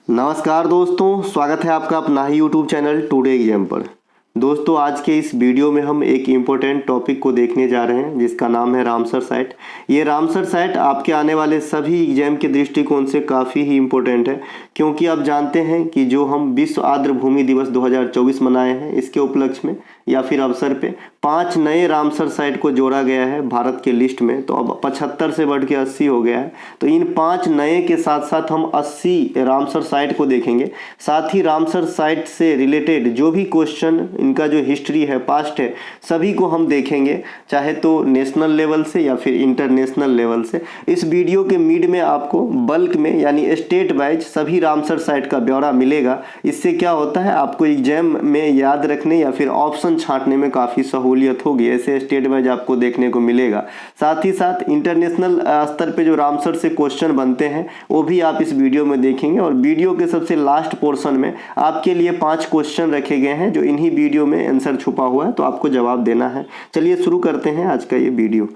नमस्कार दोस्तों, स्वागत है आपका अपना ही यूट्यूब चैनल टुडे एग्जाम पर। दोस्तों, आज के इस वीडियो में हम एक इम्पोर्टेंट टॉपिक को देखने जा रहे हैं जिसका नाम है रामसर साइट। ये रामसर साइट आपके आने वाले सभी एग्जाम के दृष्टिकोण से काफ़ी ही इम्पोर्टेंट है, क्योंकि आप जानते हैं कि जो हम विश्व आर्द्र भूमि दिवस 2024 मनाए हैं, इसके उपलक्ष्य में या फिर अवसर पे 5 नए रामसर साइट को जोड़ा गया है भारत के लिस्ट में। तो अब 75 से बढ़ के 80 हो गया है। तो इन 5 नए के साथ साथ हम 80 रामसर साइट को देखेंगे। साथ ही रामसर साइट से रिलेटेड जो भी क्वेश्चन, इनका जो हिस्ट्री है, पास्ट है, सभी को हम देखेंगे, चाहे तो नेशनल लेवल से या फिर इंटरनेशनल लेवल से। इस वीडियो के मिड में आपको बल्क में यानी स्टेट वाइज सभी रामसर साइट का ब्यौरा मिलेगा। इससे क्या होता है, आपको एग्जाम में याद रखने या फिर ऑप्शन छांटने में काफ़ी सहूलियत होगी। ऐसे स्टेट वाइज आपको देखने को मिलेगा। साथ ही साथ इंटरनेशनल स्तर पे जो रामसर से क्वेश्चन बनते हैं वो भी आप इस वीडियो में देखेंगे। और वीडियो के सबसे लास्ट पोर्शन में आपके लिए 5 क्वेश्चन रखे गए हैं जो इन्हीं वीडियो में आंसर छुपा हुआ है, तो आपको जवाब देना है। चलिए शुरू करते हैं आज का ये वीडियो।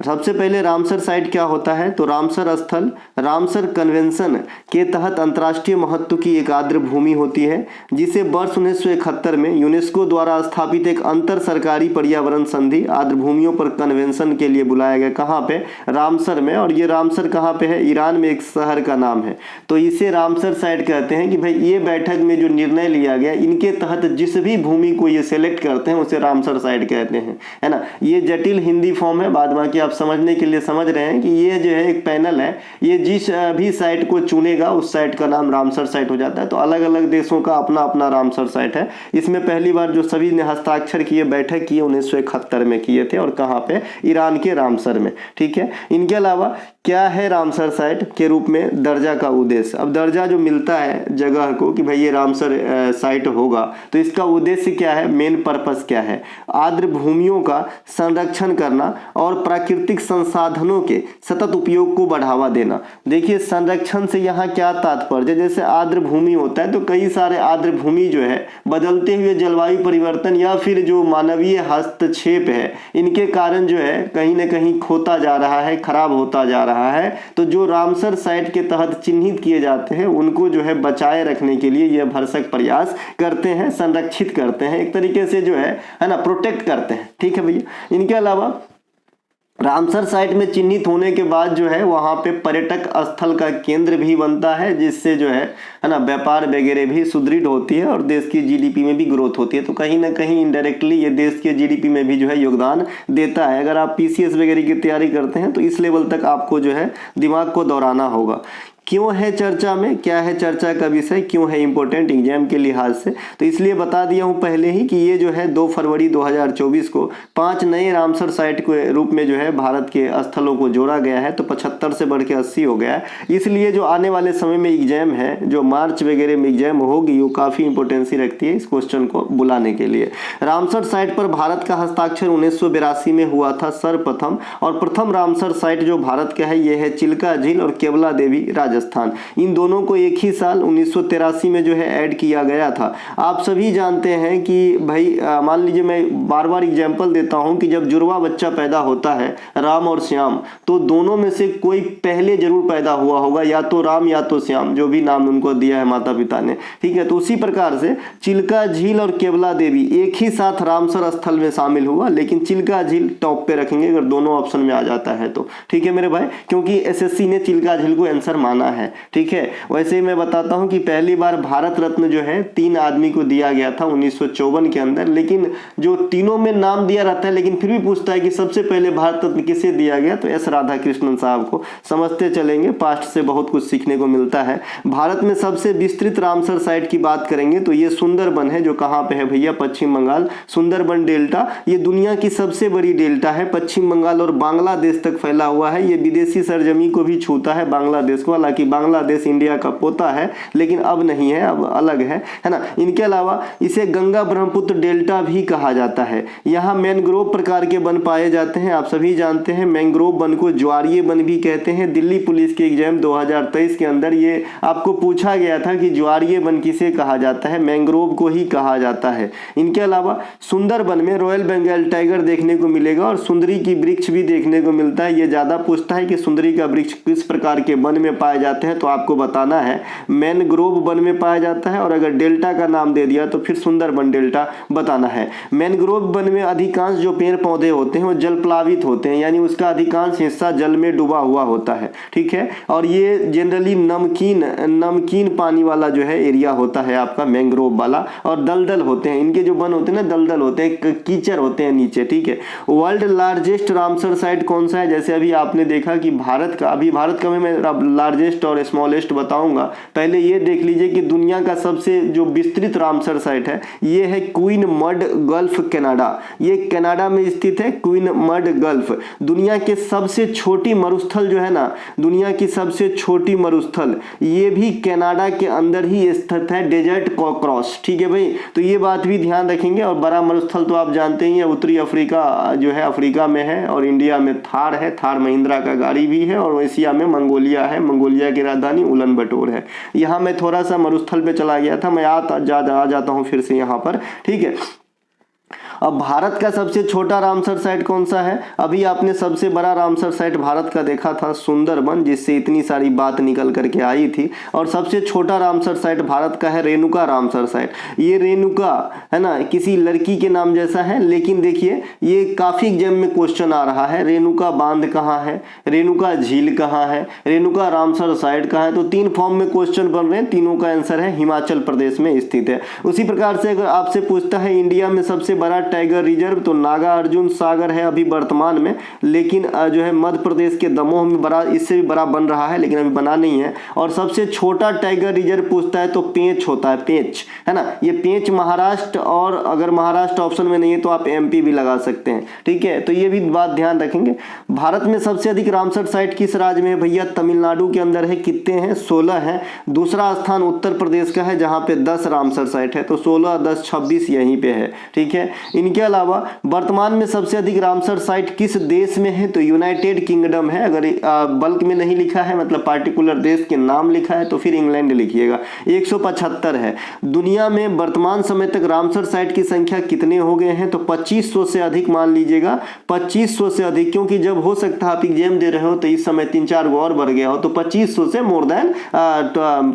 सबसे पहले रामसर साइट क्या होता है, तो रामसर स्थल रामसर कन्वेंशन के तहत अंतर्राष्ट्रीय महत्व की एक आर्द्र भूमि होती है, जिसे वर्ष 1971 में यूनेस्को द्वारा स्थापित एक अंतर सरकारी पर्यावरण संधि आर्द्र भूमियों पर कन्वेंशन के लिए बुलाया गया। कहाँ पे? रामसर में। और ये रामसर कहाँ पे है? ईरान में एक शहर का नाम है। तो इसे रामसर साइट कहते हैं कि भाई ये बैठक में जो निर्णय लिया गया, इनके तहत जिस भी भूमि को ये सेलेक्ट करते हैं उसे रामसर साइट कहते हैं, है ना। ये जटिल हिंदी फॉर्म है, बाद बाकी समझने के लिए समझ रहे हैं कि ये जो है एक पैनल है, ये जिस भी साइट को चुनेगा उस साइट का नाम रामसर साइट हो जाता है। तो अलग अलग देशों का अपना अपना रामसर साइट है। इसमें पहली बार जो सभी ने हस्ताक्षर किए, बैठक किए, 1971 में किए थे। और कहाँ पे? ईरान के रामसर में। ठीक है। इनके अलावा क्या है रामसर साइट के रूप में दर्जा का उद्देश्य? अब दर्जा जो मिलता है जगह को कि भाई ये रामसर साइट होगा, तो इसका उद्देश्य क्या है, मेन पर्पस क्या है? आर्द्र भूमियों का संरक्षण करना और प्राकृतिक संसाधनों के सतत उपयोग को बढ़ावा देना। देखिए, संरक्षण से यहाँ क्या तात्पर्य? जैसे आर्द्र भूमि होता है तो कई सारे आर्द्र भूमि जो है बदलते हुए जलवायु परिवर्तन या फिर जो मानवीय हस्तक्षेप है, इनके कारण जो है कहीं ना कहीं खोता जा रहा है, खराब होता जा रहा है। तो जो रामसर साइट के तहत चिन्हित किए जाते हैं उनको जो है बचाए रखने के लिए यह भरसक प्रयास करते हैं, संरक्षित करते हैं, एक तरीके से जो है ना, प्रोटेक्ट करते हैं। ठीक है भैया। इनके अलावा रामसर साइट में चिन्हित होने के बाद जो है वहाँ पे पर्यटक स्थल का केंद्र भी बनता है, जिससे जो है ना व्यापार वगैरह भी सुदृढ़ होती है और देश की जीडीपी में भी ग्रोथ होती है। तो कहीं ना कहीं इनडायरेक्टली ये देश के जीडीपी में भी जो है योगदान देता है। अगर आप पीसीएस वगैरह की तैयारी करते हैं तो इस लेवल तक आपको जो है दिमाग को दौड़ाना होगा। क्यों है चर्चा में, क्या है चर्चा का विषय, क्यों है इंपॉर्टेंट एग्जाम के लिहाज से, तो इसलिए बता दिया हूं पहले ही कि ये जो है 2 फरवरी 2024 को 5 नए रामसर साइट के रूप में जो है भारत के स्थलों को जोड़ा गया है। तो 75 से बढ़ के 80 हो गया है। इसलिए जो आने वाले समय में एग्जाम है, जो मार्च वगैरह में एग्जाम होगी, वो काफ़ी इंपॉर्टेंसी रखती है इस क्वेश्चन को बुलाने के लिए। रामसर साइट पर भारत का हस्ताक्षर 1982 में हुआ था सर्वप्रथम। और प्रथम रामसर साइट जो भारत का है ये है चिल्का झील और केवला देवी राजस्थान। इन दोनों को एक ही साल 1983 में जो है ऐड किया गया था। आप सभी जानते हैं कि भाई मान लीजिए, मैं बार बार एग्जांपल देता हूं कि जब जुड़वा बच्चा पैदा होता है, राम और श्याम, तो दोनों में से कोई पहले जरूर पैदा हुआ होगा, या तो राम या तो श्याम, जो भी नाम उनको दिया है माता पिता ने। ठीक है। तो उसी प्रकार से चिल्का झील और केवला देवी एक ही साथ रामसर स्थल में शामिल हुआ, लेकिन चिल्का झील टॉप पे रखेंगे अगर दोनों ऑप्शन में आ जाता है तो। ठीक है मेरे भाई, क्योंकि एसएससी ने चिल्का झील को आंसर माना है। ठीक है। वैसे ही मैं बताता हूं कि पहली बार भारत रत्न जो है 3 आदमी को दिया गया था 1954 के अंदर, लेकिन जो तीनों में नाम दिया रहता है लेकिन फिर भी पूछता है कि सबसे पहले भारत रत्न किसे दिया गया, तो एस राधाकृष्णन साहब को। समझते चलेंगे, पास्ट से बहुत कुछ सीखने को मिलता है। भारत में सबसे विस्तृत रामसर साइट की बात करेंगे तो ये सुंदरबन है, जो कहाँ पे है भैया? पश्चिम बंगाल। सुंदरबन डेल्टा ये दुनिया की सबसे बड़ी डेल्टा है, पश्चिम बंगाल और बांग्लादेश तक फैला हुआ है। ये विदेशी सरजमी को भी छूता है, बांग्लादेश को। हालांकि बांग्लादेश इंडिया का पोता है, लेकिन अब नहीं है, अब अलग है ना। इनके अलावा इसे गंगा ब्रह्मपुत्र डेल्टा भी कहा जाता है। यहाँ मैंग्रोव प्रकार के वन पाए जाते हैं। आप सभी जानते हैं मैंग्रोव वन को ज्वारीय वन भी कहते हैं। दिल्ली पुलिस के एग्जाम 2023 के अंदर ये आपको पूछा गया था कि ज्वारीय वन किसे कहा जाता है? मैंग्रोव को ही कहा जाता है। इनके अलावा सुंदरबन में रॉयल बंगाल टाइगर देखने को मिलेगा और सुंदरी की वृक्ष भी देखने को मिलता है। ये ज्यादा पूछता है कि सुंदरी का वृक्ष किस प्रकार के वन में पाया पाए जाते हैं तो आपको बताना है मैनग्रोव वन में पाया जाता है, और अगर डेल्टा का नाम दे दिया तो फिर सुंदरबन डेल्टा बताना है। मैनग्रोव वन में अधिकांश जो पेड़ पौधे होते हैं वो जल प्लावित होते हैं, यानी उसका अधिकांश हिस्सा जल में डूबा हुआ होता है, ठीक है। और ये जनरली नमकीन पानी वाला जो है एरिया होता है आपका मैंग्रोव वाला, और दलदल होते हैं इनके जो वन होते हैं ना, दलदल होते हैं, कीचड़ होते हैं नीचे, ठीक है। वर्ल्ड लार्जेस्ट रामसर साइट कौन सा है? जैसे अभी आपने देखा कि भारत का मैं लार्जेस्ट और स्मॉलेस्ट बताऊंगा। पहले ये देख लीजिए कि दुनिया का सबसे जो विस्तृत रामसर साइट है ये है क्वीन मड गल्फ कनाडा। ये कनाडा में स्थित है, क्वीन मड गल्फ। दुनिया के सबसे छोटी मरुस्थल जो है ना, दुनिया की सबसे छोटी मरुस्थल ये भी कनाडा के अंदर ही स्थित है, डेजर्ट क्रॉस, ठीक है भाई। तो ये बात भी ध्यान रखेंगे। और बड़ा मरुस्थल तो आप जानते ही हैं, उत्तरी अफ्रीका जो है अफ्रीका में है, और इंडिया में थार है, थार महिंद्रा का गाड़ी भी है, और एशिया में मंगोलिया है, मंगोलिया की राजधानी उलन बटोर है। यहाँ मैं थोड़ा सा मरुस्थल पे चला गया था, मैं आ जाता हूँ फिर से यहाँ पर, ठीक है। अब भारत का सबसे छोटा रामसर साइट कौन सा है? अभी आपने सबसे बड़ा रामसर साइट भारत का देखा था सुंदरबन, जिससे इतनी सारी बात निकल करके आई थी। और सबसे छोटा रामसर साइट भारत का है रेणुका रामसर साइट। ये रेणुका है ना, किसी लड़की के नाम जैसा है, लेकिन देखिए ये काफी एग्जाम में क्वेश्चन आ रहा है। रेणुका बांध कहाँ है, रेणुका झील कहाँ है, रेणुका रामसर साइट कहाँ है? तो 3 फॉर्म में क्वेश्चन बन रहे हैं, तीनों का आंसर है हिमाचल प्रदेश में स्थित है। उसी प्रकार से अगर आपसे पूछता है इंडिया में सबसे बड़ा टाइगर रिजर्व, तो नागार्जुन सागर है अभी वर्तमान में, लेकिन जो है मध्य प्रदेश के दमोह में बड़ा, इससे भी बड़ा बन रहा है, लेकिन अभी बना नहीं है। और सबसे छोटा टाइगर रिजर्व पूछता है तो पेंच होता है, पेंच है ना, ये पेंच महाराष्ट्र, और अगर महाराष्ट्र ऑप्शन में नहीं है तो आप एमपी भी लगा सकते हैं, ठीक है। तो ये भी बात ध्यान रखेंगे। भारत में सबसे अधिक रामसर साइट किस राज्य में है भैया? तमिलनाडु के अंदर है। कितने हैं? 16 है। दूसरा स्थान उत्तर प्रदेश का है जहां पे 10 रामसर साइट है, तो 16, 10, 26 यहीं पे है, ठीक है। इनके अलावा वर्तमान में सबसे अधिक रामसर साइट किस देश में है? तो यूनाइटेड किंगडम है। अगर बल्क में नहीं लिखा है, मतलब पार्टिकुलर देश के नाम लिखा है, तो फिर इंग्लैंड लिखिएगा। 175 है। दुनिया में वर्तमान समय तक रामसर साइट की संख्या कितने हो गए हैं? तो 2500 से अधिक मान लीजिएगा, 2500 से अधिक, क्योंकि जब हो सकता है आप एग्जाम दे रहे हो तो इस समय 3-4 गो और बढ़ गया हो, तो 2500 से मोर देन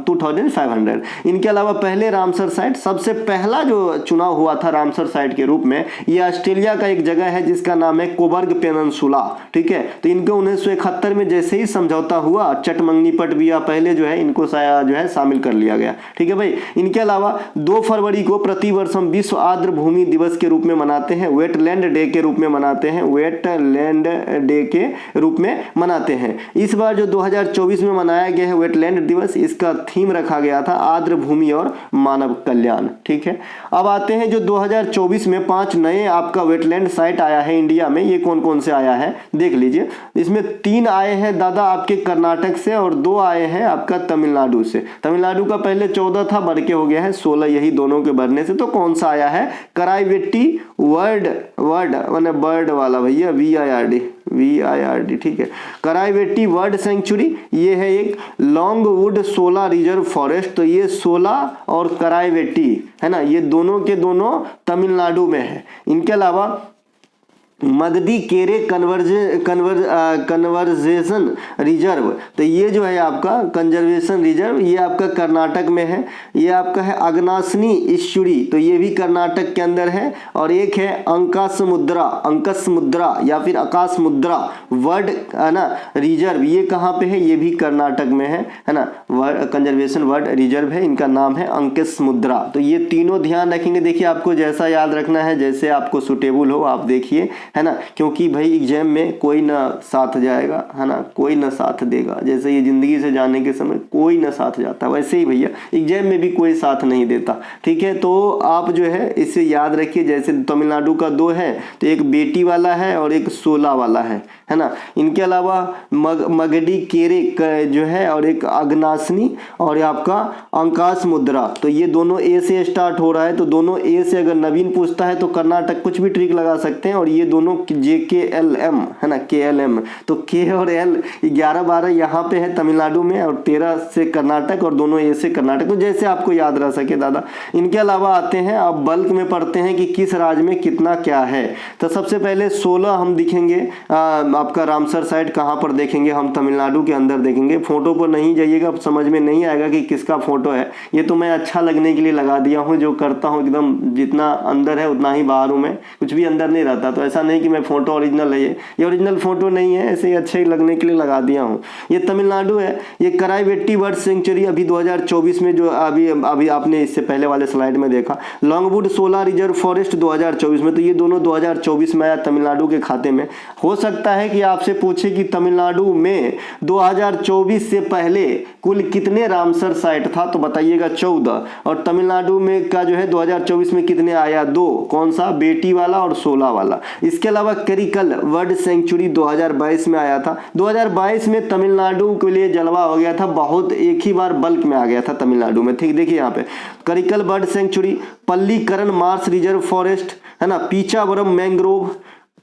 2500। इनके अलावा पहले रामसर साइट, सबसे पहला जो चुनाव हुआ था रामसर साइट के रूप में, ये ऑस्ट्रेलिया का एक जगह है जिसका नाम है कोबर्ग पेनिनसुला, ठीक है। तो इनको 1971 में जैसे ही समझौता हुआ, चटमंगनी पटविया पहले जो है इनको जो है शामिल कर लिया गया, ठीक है भाई। इनके अलावा 2 फरवरी को प्रतिवर्ष हम विश्व आर्द्र भूमि दिवस के रूप में मनाते हैं, वेटलैंड डे के रूप में मनाते हैं, वेटलैंड डे के रूप में मनाते हैं। इस बार जो 2024 में मनाया गया है वेटलैंड दिवस, इसका थीम रखा गया था आर्द्र भूमि और मानव कल्याण, ठीक है। अब आते हैं जो 2024 में 5 नए आपका वेटलैंड साइट आया है इंडिया में। ये कौन कौन से आया है देख लीजिए। इसमें 3 आए हैं दादा आपके कर्नाटक से, और 2 आए हैं आपका तमिलनाडु से। तमिलनाडु का पहले 14 था, बढ़ के हो गया है 16, यही दोनों के बढ़ने से। तो कौन सा आया है? कराईवेट्टी वर्ड मैंने बर्ड वाला भैया, VIRD, ठीक है। कराईवेट्टी वर्ड सेंचुरी, ये है एक लॉन्गवुड सोला रिजर्व फॉरेस्ट। तो ये सोला और कराईवेट्टी है ना, ये दोनों के दोनों तमिलनाडु में है। इनके अलावा मगदी केरे कन्वर्जेशन रिजर्व, तो ये जो है आपका कंजर्वेशन रिजर्व, ये आपका कर्नाटक में है। ये आपका है अगनासनी ईश्वरी, तो ये भी कर्नाटक के अंदर है। और एक है अंकसमुद्रा या फिर आकाशमुद्रा वर्ड है ना रिजर्व, ये कहाँ पे है? ये भी कर्नाटक में है ना, वर्ड कंजर्वेशन वर्ड रिजर्व है, इनका नाम है अंकसमुद्रा। तो ये तीनों ध्यान रखेंगे। देखिए आपको जैसा याद रखना है, जैसे आपको सुटेबल हो आप देखिए, है ना, क्योंकि भाई एग्जाम में कोई ना साथ जाएगा, है ना, कोई ना साथ देगा। जैसे ये जिंदगी से जाने के समय कोई ना साथ जाता, वैसे ही भैया एग्जाम में भी कोई साथ नहीं देता, ठीक है। तो आप जो है इसे याद रखिए। जैसे तमिलनाडु का 2 है, तो एक बेटी वाला है और एक 16 वाला है ना। इनके अलावा मगडी केरे जो है, और एक अगनासनी, और आपका अंकाश मुद्रा, तो ये दोनों ए से स्टार्ट हो रहा है। तो दोनों ए से अगर नवीन पूछता है तो कर्नाटक कुछ भी ट्रिक लगा सकते हैं, और ये दोनों JKLM है ना, KLM, तो K और L 11-12 यहाँ पे है तमिलनाडु में और 13 से कर्नाटक और दोनों A से कर्नाटक, तो जैसे आपको याद रह सके दादा। इनके अलावा आते हैं अब बल्क में पढ़ते हैं कि किस राज्य में कितना क्या है। तो सबसे पहले 16 हम दिखेंगे आपका रामसर साइट कहाँ पर देखेंगे, हम तमिलनाडु के अंदर देखेंगे। फोटो पर नहीं जाइएगा, समझ में नहीं आएगा कि किसका फोटो है, ये तो मैं अच्छा लगने के लिए लगा दिया हूँ, जो करता हूँ एकदम जितना अंदर है उतना ही बाहर हूँ मैं, कुछ भी अंदर नहीं रहता। तो ऐसा नहीं कि मैं फोटो ओरिजिनल है, ये ओरिजिनल फोटो नहीं है, ऐसे ही अच्छे लगने के लिए लगा दिया हूँ। ये तमिलनाडु है, ये कराईवेट्टी बर्ड सेंचुरी अभी 2024 में जो अभी आपने इससे पहले वाले स्लाइड में देखा, लॉन्गवुड 16 रिजर्व फॉरेस्ट 2024 में, तो ये दोनों 2024 में आया तमिलनाडु के खाते में। हो सकता है कि आपसे पूछे कि तमिलनाडु में 2024 से पहले कुल कितने रामसर साइट था, तो बताइएगा 14, और तमिलनाडु में का जो है 2024 में कितने आया, 2, कौन सा, बेटी वाला और 16 वाला। इसके अलावा करिकल बर्ड सेंचुरी 2022 में आया था। 2022 में तमिलनाडु के लिए जलवा हो गया था, बहुत एक ही बार बल्क में आ गया था तमिलनाडु में, ठीक। देखिए यहाँ पे Karikili bird sanctuary, Pallikaranai marsh reserve forest है ना, Pichavaram mangrove,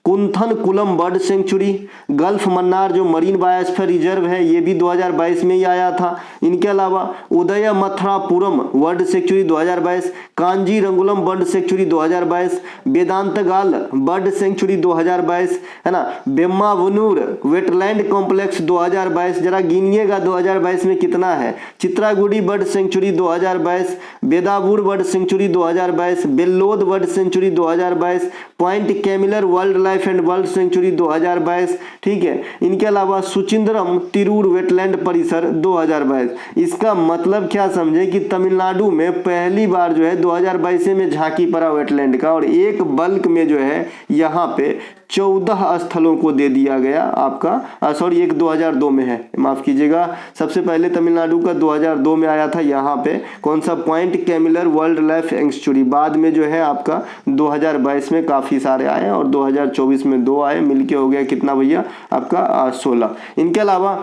Koonthankulam bird sanctuary, gulf Mannar जो मरीन बायोस्फीयर रिजर्व है ये भी 2022 में ही आया था। इनके अलावा Udhaya Mathurapuram bird sanctuary 2022, Kanjirankulam bird sanctuary 2022, Vedanthangal bird sanctuary 2022 है ना, बेम्मावनूर वेटलैंड कॉम्प्लेक्स 2022, जरा गिनिएगा 2022 में कितना है, Chitrangudi bird sanctuary 2022, Vaduvur bird sanctuary 2022, Vellode bird sanctuary 2022, point Calimere wildlife and bird sanctuary 2022, ठीक है। इनके अलावा सुचिंद्रम तिरूर वेटलैंड परिसर 2022। इसका मतलब क्या समझे कि तमिलनाडु में पहली बार जो है 2022 में झांकी पड़ा वेटलैंड का, और एक बल्क में जो है यहाँ पे 14 स्थलों को दे दिया गया आपका, सॉरी एक 2002 में है, माफ कीजिएगा, सबसे पहले तमिलनाडु का 2002 में आया था यहाँ पे कौन सा, point Calimere world life sanctuary. बाद में जो है आपका 2022 में काफी सारे आए और 2024 में 2 आए, मिलके हो गया कितना भैया आपका 16। इनके अलावा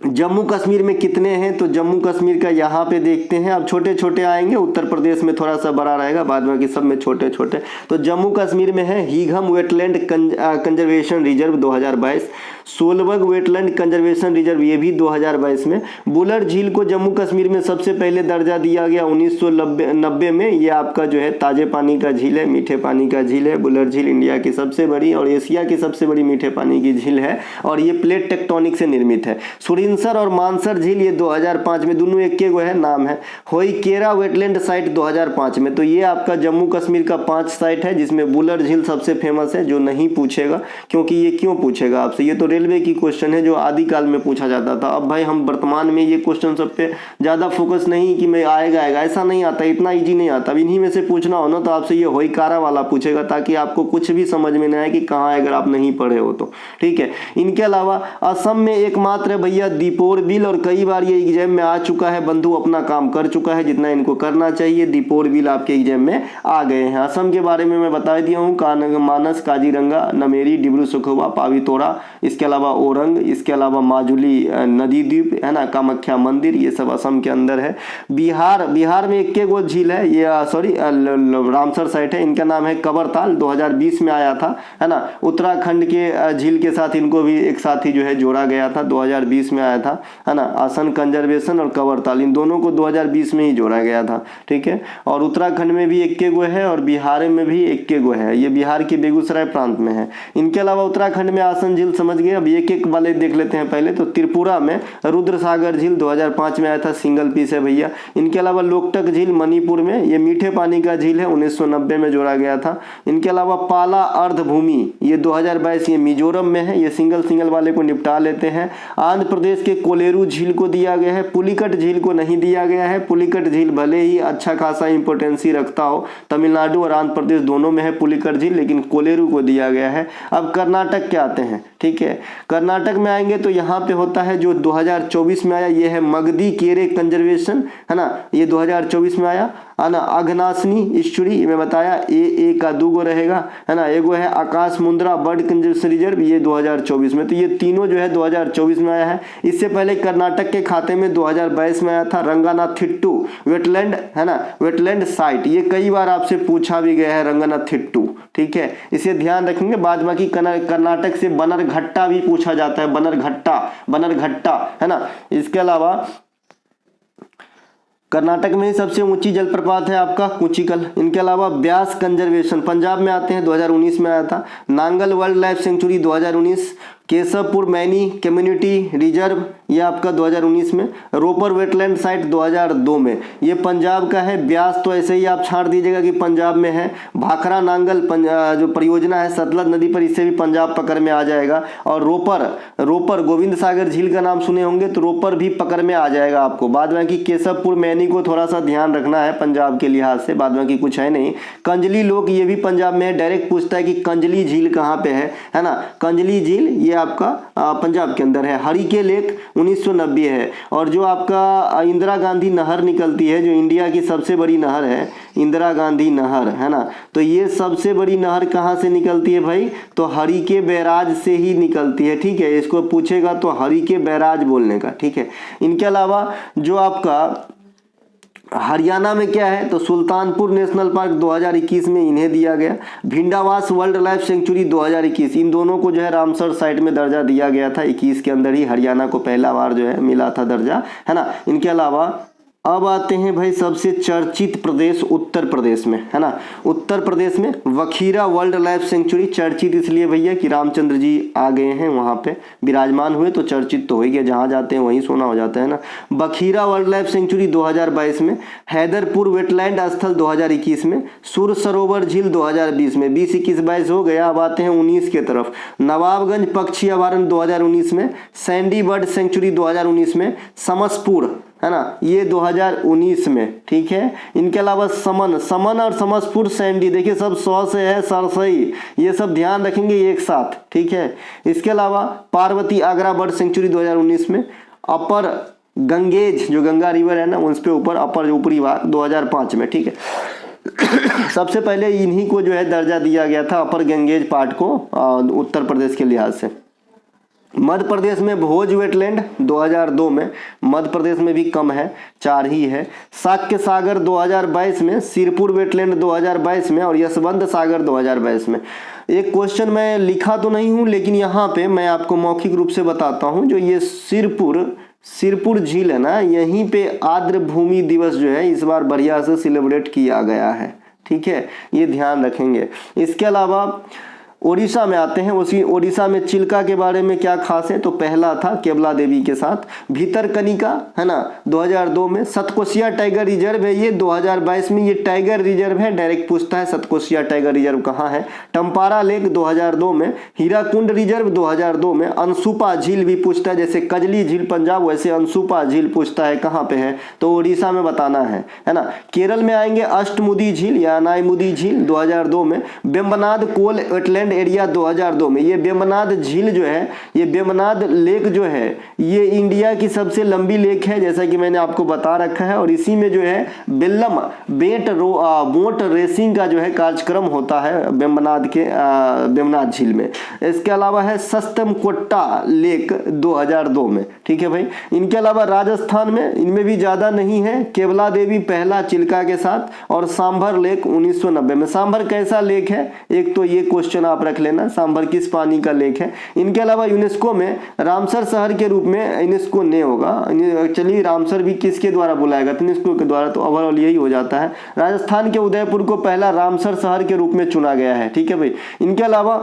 जम्मू कश्मीर में कितने हैं, तो जम्मू कश्मीर का यहाँ पे देखते हैं। अब छोटे छोटे आएंगे, उत्तर प्रदेश में थोड़ा सा बड़ा रहेगा, बाद में सब में छोटे छोटे। तो जम्मू कश्मीर में है Hygam wetland conservation reserve 2022, Shallbugh wetland conservation reserve ये भी 2022 में। बुलर झील को जम्मू कश्मीर में सबसे पहले दर्जा दिया गया 1990 में। ये आपका जो है ताजे पानी का झील है, मीठे पानी का झील है। बुलर झील इंडिया की सबसे बड़ी और एशिया की सबसे बड़ी मीठे पानी की झील है और ये प्लेट टेक्टोनिक से निर्मित है। सुरिनसर और मानसर झील ये 2005 में, दोनों एक के है नाम है। होइकेरा वेटलैंड साइट 2005 में। तो ये आपका जम्मू कश्मीर का 5 साइट है जिसमें बुलर झील सबसे फेमस है, जो नहीं पूछेगा क्योंकि ये क्यों पूछेगा आपसे, ये तो रेलवे की क्वेश्चन है जो आदिकाल में पूछा जाता था। अब भाई हम वर्तमान में ये क्वेश्चन सब पे ज्यादा फोकस नहीं कि मैं आएगा ऐसा नहीं आता, इतना इजी नहीं आता। अब इन्हीं में से पूछना हो ना तो आपसे ये होइकारा वाला पूछेगा ताकि आपको कुछ भी समझ में ना आए कि कहाँ है अगर आप नहीं पढ़े हो तो, ठीक है। इनके अलावा असम में एकमात्र भैया दीपोर बिल, और कई बार ये एग्जाम में आ चुका है, बंधु अपना काम कर चुका है जितना इनको करना चाहिए। दीपोर बिल आपके एग्जाम में आ गए हैं। असम के बारे में मैं बता दिया हूँ, मानस, काजीरंगा, नमेरी, डिब्रू सखोवा, पावितोरा, इसके अलावा ओरंग, इसके अलावा माजुली नदी द्वीप है ना, कामाख्या मंदिर, ये सब असम के अंदर है। बिहार में एक गो झील है, ये सॉरी रामसर साइट है, इनका नाम है कबरताल, 2020 में आया था है ना। उत्तराखंड के झील के साथ इनको भी एक साथ ही जो है जोड़ा गया था, 2020 में आया था है ना। आसन कंजर्वेशन और कबरताल इन दोनों को 2020 में ही जोड़ा गया था, ठीक है। और उत्तराखंड में भी एक गो है और बिहार में भी एक गो है, ये बिहार के बेगूसराय प्रांत में है। इनके अलावा उत्तराखंड में आसन झील समझ गए। अब एक एक वाले देख लेते हैं पहले। तो त्रिपुरा में रुद्र सागर झील 2005 में आया था, सिंगल पीस है भैया। इनके अलावा लोकटक झील मणिपुर में, ये मीठे पानी का झील है, 1990 में जोड़ा गया था। इनके अलावा पाला अर्ध भूमि ये 2022, ये मिजोरम में है। ये सिंगल वाले को निपटा लेते हैं। आंध्र प्रदेश के कोलेरू झील को दिया गया है, पुलिकट झील को नहीं दिया गया है। पुलिकट झील भले ही अच्छा खासा इंपोर्टेंसी रखता हो, तमिलनाडु और आंध्र प्रदेश दोनों में है पुलिकट झील, लेकिन कोलेरू को दिया गया है। अब कर्नाटक के आते हैं, ठीक है। कर्नाटक में आएंगे तो यहाँ पे होता है जो 2024 में आया, ये है मगदी केरे कंजर्वेशन है ना, ये 2024 में आया। है ना, अघनासनी ईश्वरी में बताया ए का 2 गो रहेगा, है ना। एगो है आकाश मुंद्रा बर्ड कंजर्वेशन रिजर्व, ये 2024 में, तो ये तीनों जो है 2024 में आया है। इससे पहले कर्नाटक के खाते में 2022 में आया था रंगानाथिट्टू वेटलैंड, है ना, वेटलैंड साइट, ये कई बार आपसे पूछा भी गया है रंगानाथिट्टू, ठीक है, इसे ध्यान रखेंगे। बाद बाकी कर्नाटक से बनरघट्टा भी पूछा जाता है, बनरघट्टा, है ना। इसके अलावा कर्नाटक में ही सबसे ऊंची जलप्रपात है आपका कुचिकल। इनके अलावा ब्यास कंजर्वेशन पंजाब में आते हैं, 2019 में आया था। Nangal wild life sanctuary 2019, Keshavpur many community reserve ये आपका 2019 में, रोपर वेटलैंड साइट 2002 में, ये पंजाब का है। ब्यास तो ऐसे ही आप छांट दीजिएगा कि पंजाब में है। भाखरा नांगल जो परियोजना है सतलज नदी पर, इससे भी पंजाब पकड़ में आ जाएगा। और रोपर गोविंद सागर झील का नाम सुने होंगे, तो रोपर भी पकड़ में आ जाएगा आपको। बाद में कि केशवपुर मैनी को थोड़ा सा ध्यान रखना है पंजाब के लिहाज से, बाद में कि कुछ है नहीं। कंजली लोक ये भी पंजाब में है, डायरेक्ट पूछता है कि कंजली झील कहाँ पे है ना, कंजली झील ये आपका पंजाब के अंदर है। हरिके लेक 1990 है। और जो आपका इंदिरा गांधी नहर निकलती है, जो इंडिया की सबसे बड़ी नहर है, इंदिरा गांधी नहर, है ना, तो ये सबसे बड़ी नहर कहाँ से निकलती है भाई, तो हरिके बैराज से ही निकलती है, ठीक है। इसको पूछेगा तो हरिके बैराज बोलने का, ठीक है। इनके अलावा जो आपका हरियाणा में क्या है, तो सुल्तानपुर नेशनल पार्क 2021 में इन्हें दिया गया। भिंडावास वर्ल्ड लाइफ सेंचुरी 2021, इन दोनों को जो है रामसर साइट में दर्जा दिया गया था। 21 के अंदर ही हरियाणा को पहला बार जो है मिला था दर्जा, है ना। इनके अलावा अब आते हैं भाई सबसे चर्चित प्रदेश उत्तर प्रदेश में, है ना। उत्तर प्रदेश में वखीरा वर्ल्ड लाइफ सेंचुरी चर्चित इसलिए भैया कि रामचंद्र जी आ गए हैं वहाँ पे विराजमान हुए, तो चर्चित तो हो ही गया, जहाँ जाते हैं वहीं सोना हो जाता है ना। बखीरा वर्ल्ड लाइफ सेंचुरी 2022 में, हैदरपुर वेटलैंड स्थल 2021 में, सुर सरोवर झील 2020 में, 20, 21, 22 हो गया। अब आते हैं 19 के तरफ, नवाबगंज पक्षी अभयारण्य 2019 में, सैंडी बर्ड सेंचुरी 2019 में, समसपुर, है ना, ये 2019 में, ठीक है। इनके अलावा समन और समसपुर सैंडी, देखिए सब 100 से है, सरसई, ये सब ध्यान रखेंगे एक साथ, ठीक है। इसके अलावा पार्वती आगरा बर्ड सेंचुरी 2019 में, अपर गंगेज जो गंगा रिवर है ना उस पे ऊपर अपर ऊपरी भाग 2005 में, ठीक है। सबसे पहले इन्हीं को जो है दर्जा दिया गया था अपर गंगेज पार्ट को उत्तर प्रदेश के लिहाज से। मध्य प्रदेश में भोज वेटलैंड 2002 में, मध्य प्रदेश में भी कम है, 4 ही है। शाक्य सागर 2022 में, सिरपुर वेटलैंड 2022 में और यशवंत सागर 2022 में। एक क्वेश्चन मैं लिखा तो नहीं हूं, लेकिन यहाँ पे मैं आपको मौखिक रूप से बताता हूं। जो ये सिरपुर झील है ना, यहीं पे आर्द्र भूमि दिवस जो है इस बार बढ़िया से सेलिब्रेट किया गया है, ठीक है, ये ध्यान रखेंगे। इसके अलावा ओडिशा में आते हैं। उसी ओडिशा में चिल्का के बारे में क्या खास है, तो पहला था केवला देवी के साथ। भीतरकनिका, है ना, 2002 में। सतकोशिया टाइगर रिजर्व है ये 2022 में, ये टाइगर रिजर्व है, डायरेक्ट पूछता है सतकोशिया टाइगर रिजर्व कहाँ है। टम्पारा लेक 2002 में। हीराकुंड रिजर्व 2002 में। अनसुपा झील भी पूछता है, जैसे कजली झील पंजाब वैसे अनसुपा झील पूछता है कहाँ पे है, तो ओडिशा में बताना है ना। केरल में आएंगे अष्टमुदी झील या अनायमुदी झील 2002 में। बेम्बनाद कोल वेटलैंड एरिया 2002 में। ये बेम्बनाद झील जो है, ये बेम्बनाद लेक जो है, ये इंडिया की सबसे लंबी लेक है, जैसा कि मैंने आपको बता रखा है। और इसी में जो है बेल्लम बोट रेसिंग का जो है कार्यक्रम होता है बेम्बनाद झील में। इसके अलावा है सस्तमकोट्टा लेक 2002 में, ठीक है भाई। इनके अलावा राजस्थान में, इनमें भी ज्यादा नहीं है, केवला देवी पहला चिल्का के साथ, और सांभर लेक 1990 में। सांभर कैसा लेक है, एक तो ये क्वेश्चन आप रख लेना, सांभर किस पानी का लेक है। इनके अलावा यूनेस्को में रामसर शहर के रूप में यूनेस्को ने होगा, चलिए रामसर भी किसके द्वारा बुलाएगा, यूनेस्को के द्वारा, तो ओवरऑल यही हो जाता है। राजस्थान के उदयपुर को पहला रामसर शहर के रूप में चुना गया है, ठीक है भाई। इनके अलावा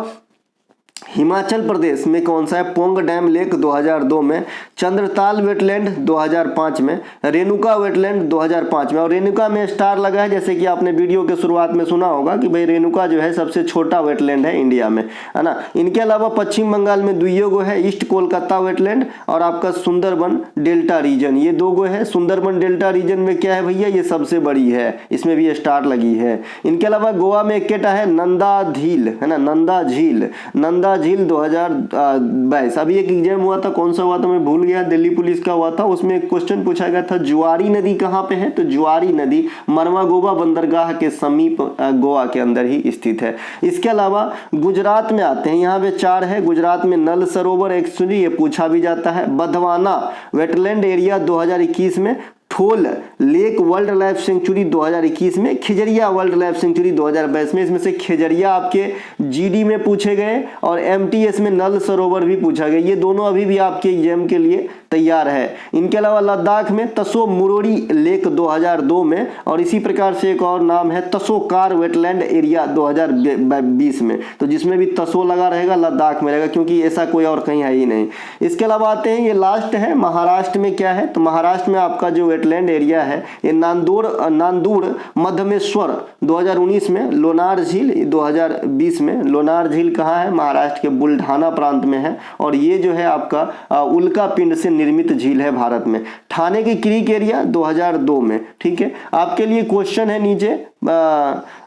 हिमाचल प्रदेश में कौन सा है, पोंग डैम लेक 2002 में। चंद्रताल वेटलैंड 2005 में। रेणुका वेटलैंड 2005 में। और रेणुका में स्टार लगा है, जैसे कि आपने वीडियो के शुरुआत में सुना होगा कि भाई रेणुका जो है सबसे छोटा वेटलैंड है इंडिया में, है ना। इनके अलावा पश्चिम बंगाल में 2 गो है, ईस्ट कोलकाता वेटलैंड और आपका सुंदरबन डेल्टा रीजन, ये 2 गो है। सुंदरबन डेल्टा रीजन में क्या है भैया, ये सबसे बड़ी है, इसमें भी स्टार लगी है। इनके अलावा गोवा में एक है नंदा झील, है ना, नंदा नर्मदा झील 2022। अभी एक एग्जाम हुआ था, कौन सा हुआ था मैं भूल गया, दिल्ली पुलिस का हुआ था, उसमें एक क्वेश्चन पूछा गया था जुआरी नदी कहाँ पे है, तो जुआरी नदी मरवागोवा बंदरगाह के समीप गोवा के अंदर ही स्थित है। इसके अलावा गुजरात में आते हैं, यहाँ पे 4 है। गुजरात में नल सरोवर एक्चुअली ये पूछा भी जाता है। बधवाना वेटलैंड एरिया 2021 में, ठोल लेक वर्ल्ड लाइफ सेंचुरी 2021 में, खिजरिया वर्ल्ड लाइफ सेंचुरी 2022 में। इसमें से खिजरिया आपके जीडी में पूछे गए और एमटीएस में नल सरोवर भी पूछा गया। ये दोनों अभी भी आपके एग्जाम के लिए तैयार है। इनके अलावा लद्दाख में तसो मुरोरी लेक 2002 में, और इसी प्रकार से एक और नाम है तसोकार वेटलैंड एरिया 2020 में। तो जिसमें भी तसो लगा रहेगा लद्दाख में रहेगा, क्योंकि ऐसा कोई और कहीं है ही नहीं। इसके अलावा आते हैं, ये लास्ट है, महाराष्ट्र में क्या है, तो महाराष्ट्र में आपका जो वेटलैंड एरिया है ये नांदूर मध्यमेश्वर 2019 में, लोनार झील 2020 में। लोनार झील कहाँ है, महाराष्ट्र के बुल्ढाना प्रांत में है, और ये जो है आपका उल्का पिंड से निर्मित झील है भारत में। ठाणे की क्रीक एरिया 2002 में। ठीक है, आपके लिए क्वेश्चन है नीचे,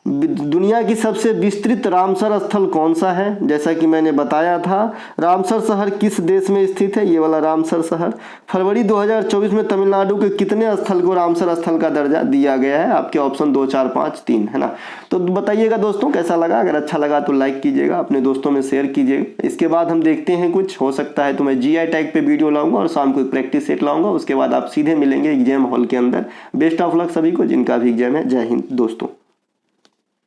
दुनिया की सबसे विस्तृत रामसर स्थल कौन सा है, जैसा कि मैंने बताया था। रामसर शहर किस देश में स्थित है, ये वाला रामसर शहर। फरवरी 2024 में तमिलनाडु के कितने स्थल को रामसर स्थल का दर्जा दिया गया है, आपके ऑप्शन 2, 4, 5, 3 है ना। तो बताइएगा दोस्तों कैसा लगा, अगर अच्छा लगा तो लाइक कीजिएगा, अपने दोस्तों में शेयर कीजिएगा। इसके बाद हम देखते हैं, कुछ हो सकता है तो मैं GI टैग पे वीडियो लाऊंगा और शाम को एक प्रैक्टिस सेट लाऊंगा। उसके बाद आप सीधे मिलेंगे एग्जाम हॉल के अंदर। बेस्ट ऑफ लक सभी को जिनका भी एग्जाम है। जय हिंद दोस्तों।